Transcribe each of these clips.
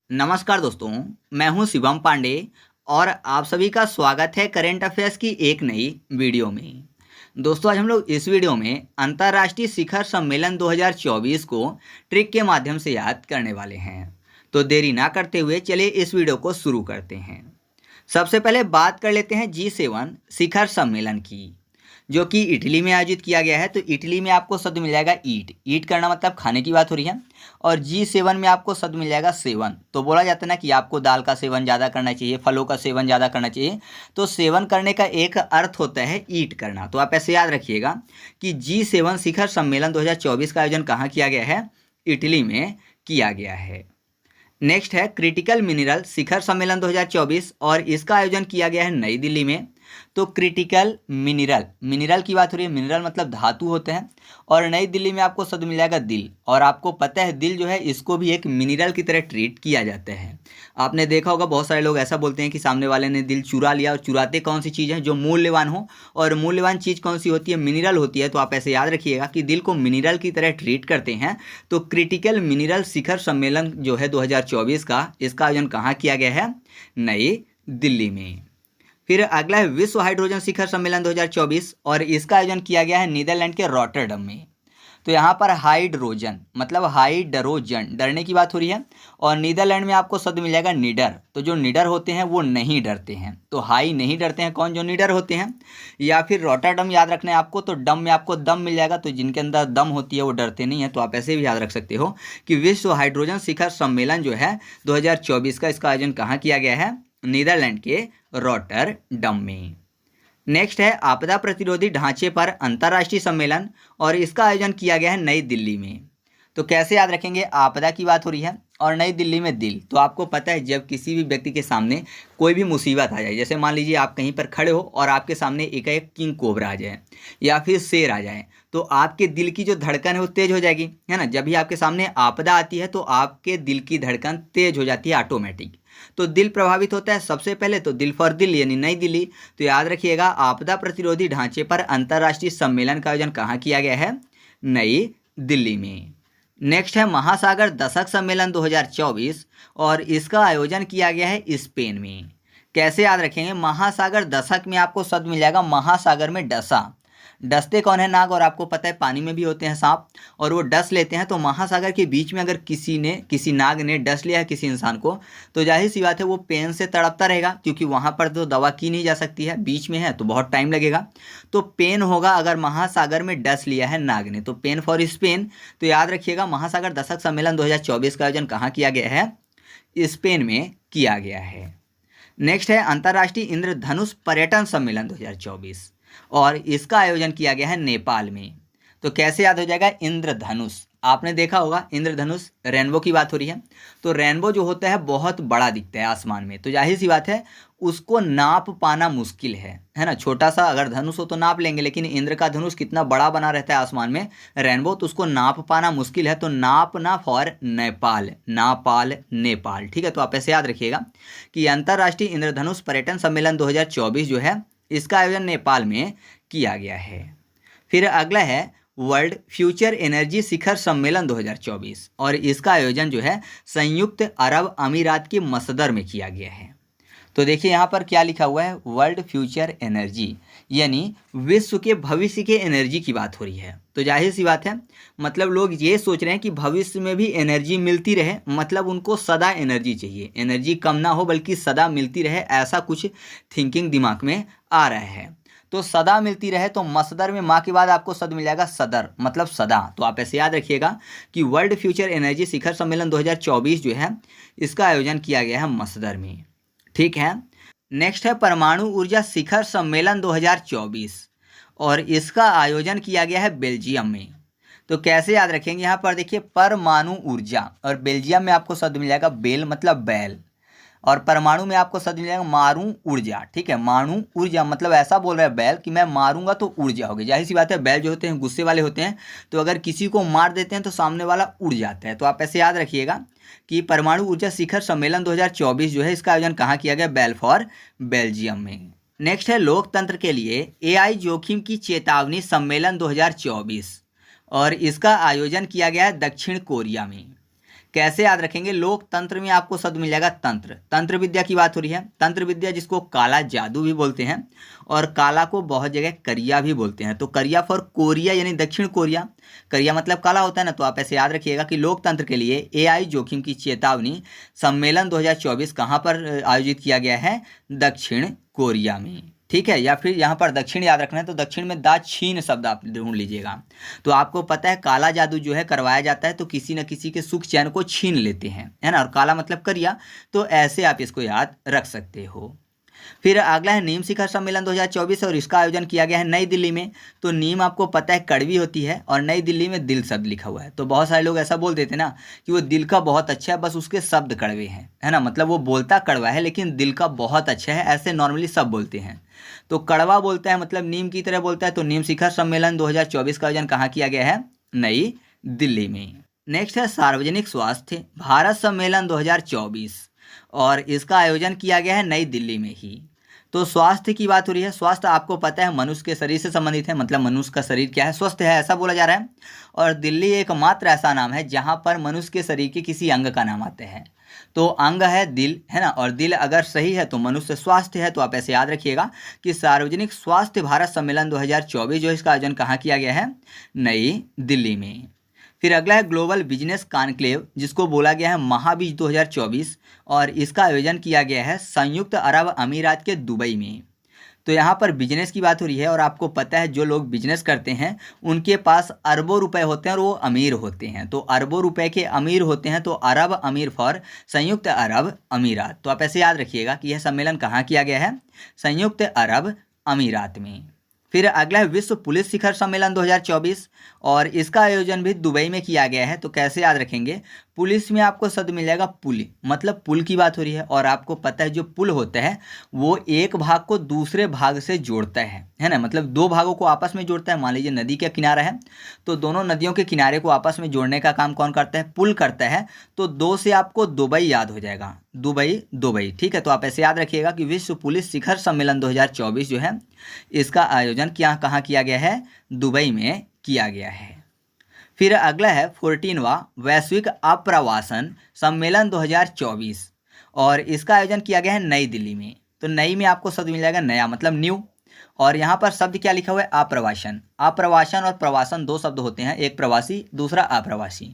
नमस्कार दोस्तों, मैं हूं शिवम पांडे और आप सभी का स्वागत है करंट अफेयर्स की एक नई वीडियो में। दोस्तों, आज हम लोग इस वीडियो में अंतर्राष्ट्रीय शिखर सम्मेलन 2024 को ट्रिक के माध्यम से याद करने वाले हैं। तो देरी ना करते हुए चलिए इस वीडियो को शुरू करते हैं। सबसे पहले बात कर लेते हैं G7 शिखर सम्मेलन की, जो कि इटली में आयोजित किया गया है। तो इटली में आपको शब्द मिल जाएगा ईट, ईट करना मतलब खाने की बात हो रही है। और G7 में आपको शब्द मिल जाएगा सेवन। तो बोला जाता है ना कि आपको दाल का सेवन ज़्यादा करना चाहिए, फलों का सेवन ज़्यादा करना चाहिए। तो सेवन करने का एक अर्थ होता है ईट करना। तो आप ऐसे याद रखिएगा कि G7 शिखर सम्मेलन 2024 का आयोजन कहाँ किया गया है? इटली में किया गया है। नेक्स्ट है क्रिटिकल मिनरल शिखर सम्मेलन 2024 और इसका आयोजन किया गया है नई दिल्ली में। तो क्रिटिकल मिनरल, मिनरल की बात हो रही है, मिनरल मतलब धातु होते हैं। और नई दिल्ली में आपको शब्द मिल जाएगा दिल। और आपको पता है दिल जो है इसको भी एक मिनरल की तरह ट्रीट किया जाता है। आपने देखा होगा बहुत सारे लोग ऐसा बोलते हैं कि सामने वाले ने दिल चुरा लिया। और चुराते कौन सी चीज़ है? जो मूल्यवान हो। और मूल्यवान चीज़ कौन सी होती है? मिनरल होती है। तो आप ऐसे याद रखिएगा कि दिल को मिनरल की तरह ट्रीट करते हैं। तो क्रिटिकल मिनरल शिखर सम्मेलन जो है 2024 का, इसका आयोजन कहाँ किया गया है? नई दिल्ली में। फिर अगला है विश्व हाइड्रोजन शिखर सम्मेलन 2024 और इसका आयोजन किया गया है नीदरलैंड के रॉटरडम में। तो यहाँ पर हाइड्रोजन मतलब हाइड्रोजन, डरने की बात हो रही है। और नीदरलैंड में आपको शब्द मिल जाएगा निडर। तो जो निडर होते हैं वो नहीं डरते हैं। तो हाई नहीं डरते हैं कौन? जो निडर होते हैं। या फिर रॉटरडम याद रखना है आपको। तो डम में आपको दम मिल जाएगा। तो जिनके अंदर दम होती है वो डरते नहीं है। तो आप ऐसे भी याद रख सकते हो कि विश्व हाइड्रोजन शिखर सम्मेलन जो है 2024 का, इसका आयोजन कहाँ किया गया है? नीदरलैंड के रॉटरडम में। नेक्स्ट है आपदा प्रतिरोधी ढांचे पर अंतर्राष्ट्रीय सम्मेलन और इसका आयोजन किया गया है नई दिल्ली में। तो कैसे याद रखेंगे? आपदा की बात हो रही है और नई दिल्ली में दिल। तो आपको पता है जब किसी भी व्यक्ति के सामने कोई भी मुसीबत आ जाए, जैसे मान लीजिए आप कहीं पर खड़े हो और आपके सामने एकाएक किंग कोबरा आ जाए या फिर शेर आ जाए, तो आपके दिल की जो धड़कन है वो तेज हो जाएगी, है ना। जब भी आपके सामने आपदा आती है तो आपके दिल की धड़कन तेज हो जाती है ऑटोमेटिक। तो दिल प्रभावित होता है सबसे पहले। तो दिल फॉर दिल्ली यानी नई दिल्ली। तो याद रखिएगा आपदा प्रतिरोधी ढांचे पर अंतर्राष्ट्रीय सम्मेलन का आयोजन कहाँ किया गया है? नई दिल्ली में। नेक्स्ट है महासागर दशक सम्मेलन 2024 और इसका आयोजन किया गया है स्पेन में। कैसे याद रखेंगे? महासागर दशक में आपको शब्द मिल जाएगा महासागर में डसा। डसते कौन है? नाग। और आपको पता है पानी में भी होते हैं सांप और वो डस लेते हैं। तो महासागर के बीच में अगर किसी नाग ने डस लिया है किसी इंसान को, तो जाहिर सी बात है वो पेन से तड़पता रहेगा, क्योंकि वहाँ पर तो दवा की नहीं जा सकती है, बीच में है तो बहुत टाइम लगेगा। तो पेन होगा अगर महासागर में डस लिया है नाग ने। तो पेन फॉर स्पेन। तो याद रखिएगा महासागर दशक सम्मेलन 2024 का आयोजन कहाँ किया गया है? स्पेन में किया गया है। नेक्स्ट है अंतर्राष्ट्रीय इंद्रधनुष पर्यटन सम्मेलन 2024 और इसका आयोजन किया गया है नेपाल में। तो कैसे याद हो जाएगा? इंद्रधनुष, आपने देखा होगा इंद्रधनुष, रेनबो की बात हो रही है। तो रेनबो जो होता है बहुत बड़ा दिखता है आसमान में। तो जाहिर सी बात है उसको नाप पाना मुश्किल है ना। छोटा सा अगर धनुष हो तो नाप लेंगे, लेकिन इंद्र का धनुष कितना बड़ा बना रहता है आसमान में, रेनबो, तो उसको नाप पाना मुश्किल है। तो नापना फॉर नेपाल, नापाल नेपाल। ठीक है, तो आप ऐसे याद रखिएगा कि अंतर्राष्ट्रीय इंद्रधनुष पर्यटन सम्मेलन 2024 जो है इसका आयोजन नेपाल में किया गया है। फिर अगला है वर्ल्ड फ्यूचर एनर्जी शिखर सम्मेलन 2024 और इसका आयोजन जो है संयुक्त अरब अमीरात के मसदर में किया गया है। तो देखिए यहाँ पर क्या लिखा हुआ है? वर्ल्ड फ्यूचर एनर्जी, यानी विश्व के भविष्य के एनर्जी की बात हो रही है। तो जाहिर सी बात है मतलब लोग ये सोच रहे हैं कि भविष्य में भी एनर्जी मिलती रहे, मतलब उनको सदा एनर्जी चाहिए, एनर्जी कम ना हो बल्कि सदा मिलती रहे, ऐसा कुछ थिंकिंग दिमाग में आ रहा है। तो सदा मिलती रहे, तो मसदर में माँ के बाद आपको शब्द मिल जाएगा सदर, मतलब सदा। तो आप ऐसे याद रखिएगा कि वर्ल्ड फ्यूचर एनर्जी शिखर सम्मेलन 2024 जो है इसका आयोजन किया गया है मसदर में। ठीक है। नेक्स्ट है परमाणु ऊर्जा शिखर सम्मेलन 2024 और इसका आयोजन किया गया है बेल्जियम में। तो कैसे याद रखेंगे? यहाँ पर देखिए परमाणु ऊर्जा और बेल्जियम में आपको शब्द मिल जाएगा बेल मतलब बैल, और परमाणु में आपको शब्द मिल जाएगा मारू ऊर्जा। ठीक है, मारू ऊर्जा मतलब ऐसा बोल रहा है बैल कि मैं मारूंगा तो ऊर्जा होगी। जाहिर सी बात है बैल जो होते हैं गुस्से वाले होते हैं, तो अगर किसी को मार देते हैं तो सामने वाला उड़ जाता है। तो आप ऐसे याद रखिएगा कि परमाणु ऊर्जा शिखर सम्मेलन 2024 जो है इसका आयोजन कहाँ किया गया? बेल्फॉर बेल्जियम में। नेक्स्ट है लोकतंत्र के लिए एआई जोखिम की चेतावनी सम्मेलन 2024 और इसका आयोजन किया गया है दक्षिण कोरिया में। कैसे याद रखेंगे? लोकतंत्र में आपको शब्द मिल जाएगा तंत्र। तंत्र विद्या की बात हो रही है। तंत्र विद्या जिसको काला जादू भी बोलते हैं और काला को बहुत जगह करिया भी बोलते हैं। तो करिया फॉर कोरिया यानी दक्षिण कोरिया। करिया मतलब काला होता है ना, तो आप ऐसे याद रखिएगा कि लोकतंत्र के लिए एआई जोखिम की चेतावनी सम्मेलन 2024 कहाँ पर आयोजित किया गया है? दक्षिण कोरिया में। ठीक है, या फिर यहाँ पर दक्षिण याद रखना है तो दक्षिण में दाक्षिण शब्द आप ढूंढ लीजिएगा। तो आपको पता है काला जादू जो है करवाया जाता है तो किसी न किसी के सुख चैन को छीन लेते हैं, है ना, और काला मतलब करिया, तो ऐसे आप इसको याद रख सकते हो। फिर अगला है नीम शिखर सम्मेलन 2024 और इसका आयोजन किया गया है नई दिल्ली में। तो नीम आपको पता है कड़वी होती है और नई दिल्ली में दिल शब्द लिखा हुआ है। तो बहुत सारे लोग ऐसा बोल देते हैं ना कि वो दिल का बहुत अच्छा है, बस उसके शब्द कड़वे हैं, है ना, मतलब वो बोलता कड़वा है लेकिन दिल का बहुत अच्छा है, ऐसे नॉर्मली सब बोलते हैं। तो कड़वा बोलता है मतलब नीम की तरह बोलता है। तो नीम शिखर सम्मेलन 2024 का आयोजन कहाँ किया गया है? नई दिल्ली में। नेक्स्ट है सार्वजनिक स्वास्थ्य भारत सम्मेलन 2024 और इसका आयोजन किया गया है नई दिल्ली में ही। तो स्वास्थ्य की बात हो रही है। स्वास्थ्य आपको पता है मनुष्य के शरीर से संबंधित है, मतलब मनुष्य का शरीर क्या है? स्वस्थ है, ऐसा बोला जा रहा है। और दिल्ली एकमात्र ऐसा नाम है जहां पर मनुष्य के शरीर के किसी अंग का नाम आता है। तो अंग है दिल, है ना, और दिल अगर सही है तो मनुष्य स्वास्थ्य है। तो आप ऐसे याद रखिएगा कि सार्वजनिक स्वास्थ्य भारत सम्मेलन 2024 जो इसका आयोजन कहाँ किया गया है? नई दिल्ली में। फिर अगला है ग्लोबल बिजनेस कॉन्क्लेव जिसको बोला गया है महाबीज 2024 और इसका आयोजन किया गया है संयुक्त अरब अमीरात के दुबई में। तो यहाँ पर बिजनेस की बात हो रही है और आपको पता है जो लोग बिजनेस करते हैं उनके पास अरबों रुपए होते हैं और वो अमीर होते हैं। तो अरबों रुपए के अमीर होते हैं, तो अरब अमीर फॉर संयुक्त अरब अमीरात। तो आप ऐसे याद रखिएगा कि यह सम्मेलन कहाँ किया गया है? संयुक्त अरब अमीरात में। फिर अगला है विश्व पुलिस शिखर सम्मेलन 2024 और इसका आयोजन भी दुबई में किया गया है। तो कैसे याद रखेंगे? पुलिस में आपको शब्द मिल जाएगा पुल, मतलब पुल की बात हो रही है। और आपको पता है जो पुल होता है वो एक भाग को दूसरे भाग से जोड़ता है ना, मतलब दो भागों को आपस में जोड़ता है। मान लीजिए नदी का किनारा है तो दोनों नदियों के किनारे को आपस में जोड़ने का काम कौन करता है? पुल करता है। तो दो से आपको दुबई याद हो जाएगा, दुबई दुबई। ठीक है, तो आप ऐसे याद रखिएगा कि विश्व पुलिस शिखर सम्मेलन 2024 जो है इसका आयोजन कहाँ किया गया है? दुबई में किया गया है। फिर अगला है 14वां वैश्विक आप्रवासन सम्मेलन 2024 और इसका आयोजन किया गया है नई दिल्ली में। तो नई में आपको शब्द मिल जाएगा नया, मतलब न्यू। और यहाँ पर शब्द क्या लिखा हुआ है? आप्रवासन। आप्रवासन और प्रवासन दो शब्द होते हैं, एक प्रवासी दूसरा अप्रवासी।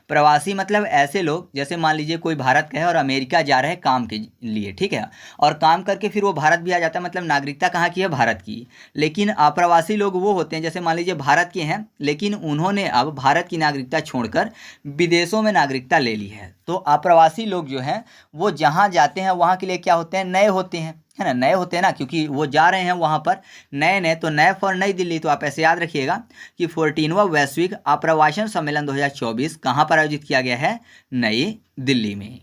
प्रवासी मतलब ऐसे लोग जैसे मान लीजिए कोई भारत का है और अमेरिका जा रहे हैं काम के लिए, ठीक है, और काम करके फिर वो भारत भी आ जाता है, मतलब नागरिकता कहाँ की है? भारत की। लेकिन अप्रवासी लोग वो होते हैं जैसे मान लीजिए भारत के हैं लेकिन उन्होंने अब भारत की नागरिकता छोड़कर विदेशों में नागरिकता ले ली है। तो अप्रवासी लोग जो हैं वो जहाँ जाते हैं वहाँ के लिए क्या होते हैं? नए होते हैं, है ना, नए होते हैं ना, क्योंकि वो जा रहे हैं वहाँ पर नए नए। तो नए फॉर नई दिल्ली। तो आप ऐसे याद रखिएगा कि 14वां वैश्विक आप्रवासन सम्मेलन 2024 कहाँ पर आयोजित किया गया है? नई दिल्ली में।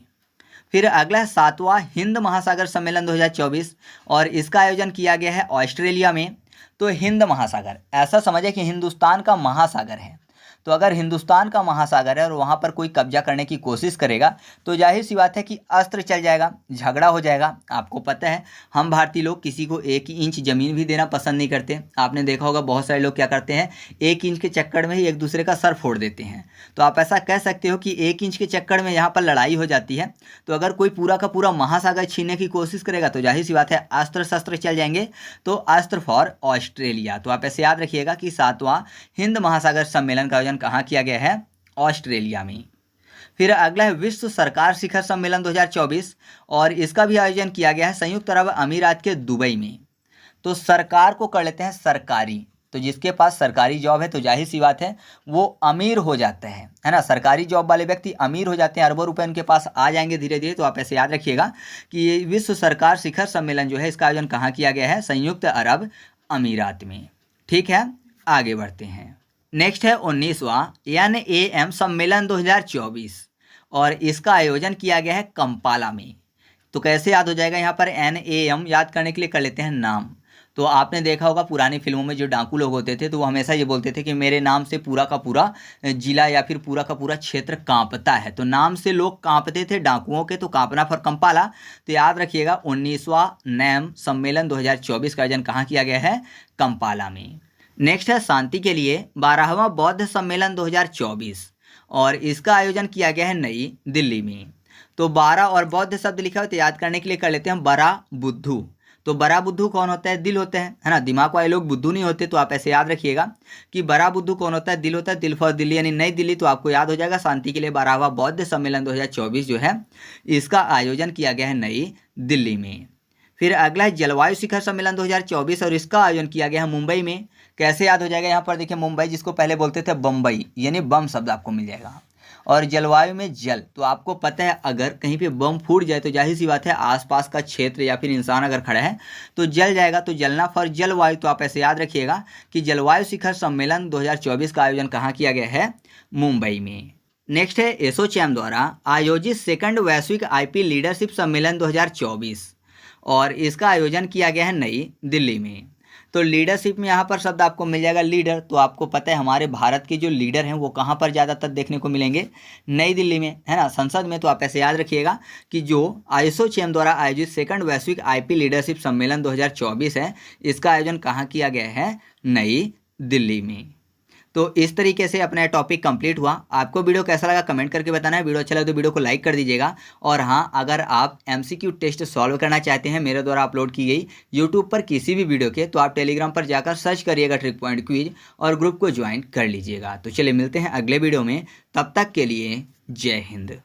फिर अगला है 7वां हिंद महासागर सम्मेलन 2024 और इसका आयोजन किया गया है ऑस्ट्रेलिया में। तो हिंद महासागर ऐसा समझे कि हिंदुस्तान का महासागर है। तो अगर हिंदुस्तान का महासागर है और वहाँ पर कोई कब्जा करने की कोशिश करेगा तो जाहिर सी बात है कि अस्त्र चल जाएगा, झगड़ा हो जाएगा। आपको पता है हम भारतीय लोग किसी को 1 इंच ज़मीन भी देना पसंद नहीं करते। आपने देखा होगा बहुत सारे लोग क्या करते हैं, 1 इंच के चक्कर में ही एक दूसरे का सर फोड़ देते हैं। तो आप ऐसा कह सकते हो कि 1 इंच के चक्कर में यहाँ पर लड़ाई हो जाती है। तो अगर कोई पूरा का पूरा महासागर छीनने की कोशिश करेगा तो जाहिर सी बात है अस्त्र शस्त्र चल जाएंगे। तो अस्त्र फॉर ऑस्ट्रेलिया। तो आप ऐसे याद रखिएगा कि 7वां हिंद महासागर सम्मेलन का कहाँ किया गया है? ऑस्ट्रेलिया में। फिर अगला है विश्व सरकार शिखर सम्मेलन 2024 और इसका भी आयोजन किया गया है संयुक्त अरब अमीरात के दुबई में। तो सरकार को कर लेते हैं सरकारी। तो जिसके पास सरकारी जॉब है तो जाहिर सी बात है वो अमीर हो जाता है ना। सरकारी जॉब वाले व्यक्ति अमीर हो जाते हैं, अरबों रुपए उनके पास आ जाएंगे धीरे धीरे। तो आप ऐसे याद रखिएगा कि ये विश्व सरकार शिखर सम्मेलन जो है इसका आयोजन कहाँ किया गया है? संयुक्त अरब अमीरात में। ठीक है, आगे बढ़ते हैं। नेक्स्ट है 19वां NAM सम्मेलन 2024 और इसका आयोजन किया गया है कंपाला में। तो कैसे याद हो जाएगा? यहाँ पर NAM याद करने के लिए कर लेते हैं नाम। तो आपने देखा होगा पुरानी फिल्मों में जो डाकू लोग होते थे तो वो हमेशा ये बोलते थे कि मेरे नाम से पूरा का पूरा जिला या फिर पूरा का पूरा क्षेत्र कांपता है। तो नाम से लोग कांपते थे डाकुओं के, तो कांपना फॉर कंपाला। तो याद रखिएगा 19वां NAM सम्मेलन 2024 का आयोजन कहाँ किया गया है? कंपाला में। नेक्स्ट है शांति के लिए 12वां बौद्ध सम्मेलन 2024 और इसका आयोजन किया गया है नई दिल्ली में। तो बारा और बौद्ध शब्द लिखा हो तो याद करने के लिए कर लेते हैं बरा बुद्धू। तो बड़ा बुद्धू कौन होता है? दिल होता है ना। दिमाग वाले लोग बुद्धू नहीं होते, तो आप ऐसे याद रखिएगा कि बड़ा बुद्धू कौन होता है? दिल होता है। दिल फॉर दिल्ली यानी नई दिल्ली, तो आपको याद हो जाएगा शांति के लिए 12वां बौद्ध सम्मेलन 2024 जो है इसका आयोजन किया गया है नई दिल्ली में। फिर अगला है जलवायु शिखर सम्मेलन 2024 और इसका आयोजन किया गया है मुंबई में। कैसे याद हो जाएगा? यहाँ पर देखिए मुंबई, जिसको पहले बोलते थे बम्बई, यानी बम शब्द आपको मिल जाएगा। और जलवायु में जल, तो आपको पता है अगर कहीं पे बम फूट जाए तो जाहिर सी बात है आसपास का क्षेत्र या फिर इंसान अगर खड़ा है तो जल जाएगा। तो जलना फॉर जलवायु, तो आप ऐसे याद रखिएगा कि जलवायु शिखर सम्मेलन 2024 का आयोजन कहाँ किया गया है? मुंबई में। नेक्स्ट है एसोचैम द्वारा आयोजित सेकंड वैश्विक आईपी लीडरशिप सम्मेलन 2024 और इसका आयोजन किया गया है नई दिल्ली में। तो लीडरशिप में यहाँ पर शब्द आपको मिल जाएगा लीडर। तो आपको पता है हमारे भारत के जो लीडर हैं वो कहाँ पर ज़्यादातर देखने को मिलेंगे? नई दिल्ली में, है ना, संसद में। तो आप ऐसे याद रखिएगा कि जो एसोचैम द्वारा आयोजित सेकंड वैश्विक आईपी लीडरशिप सम्मेलन 2024 है इसका आयोजन कहाँ किया गया है? नई दिल्ली में। तो इस तरीके से अपना टॉपिक कंप्लीट हुआ। आपको वीडियो कैसा लगा कमेंट करके बताना है। वीडियो अच्छा लगे तो वीडियो को लाइक कर दीजिएगा। और हाँ, अगर आप एमसीक्यू टेस्ट सॉल्व करना चाहते हैं मेरे द्वारा अपलोड की गई यूट्यूब पर किसी भी वीडियो के, तो आप टेलीग्राम पर जाकर सर्च करिएगा ट्रिक पॉइंट क्विज और ग्रुप को ज्वाइन कर लीजिएगा। तो चलिए मिलते हैं अगले वीडियो में, तब तक के लिए जय हिंद।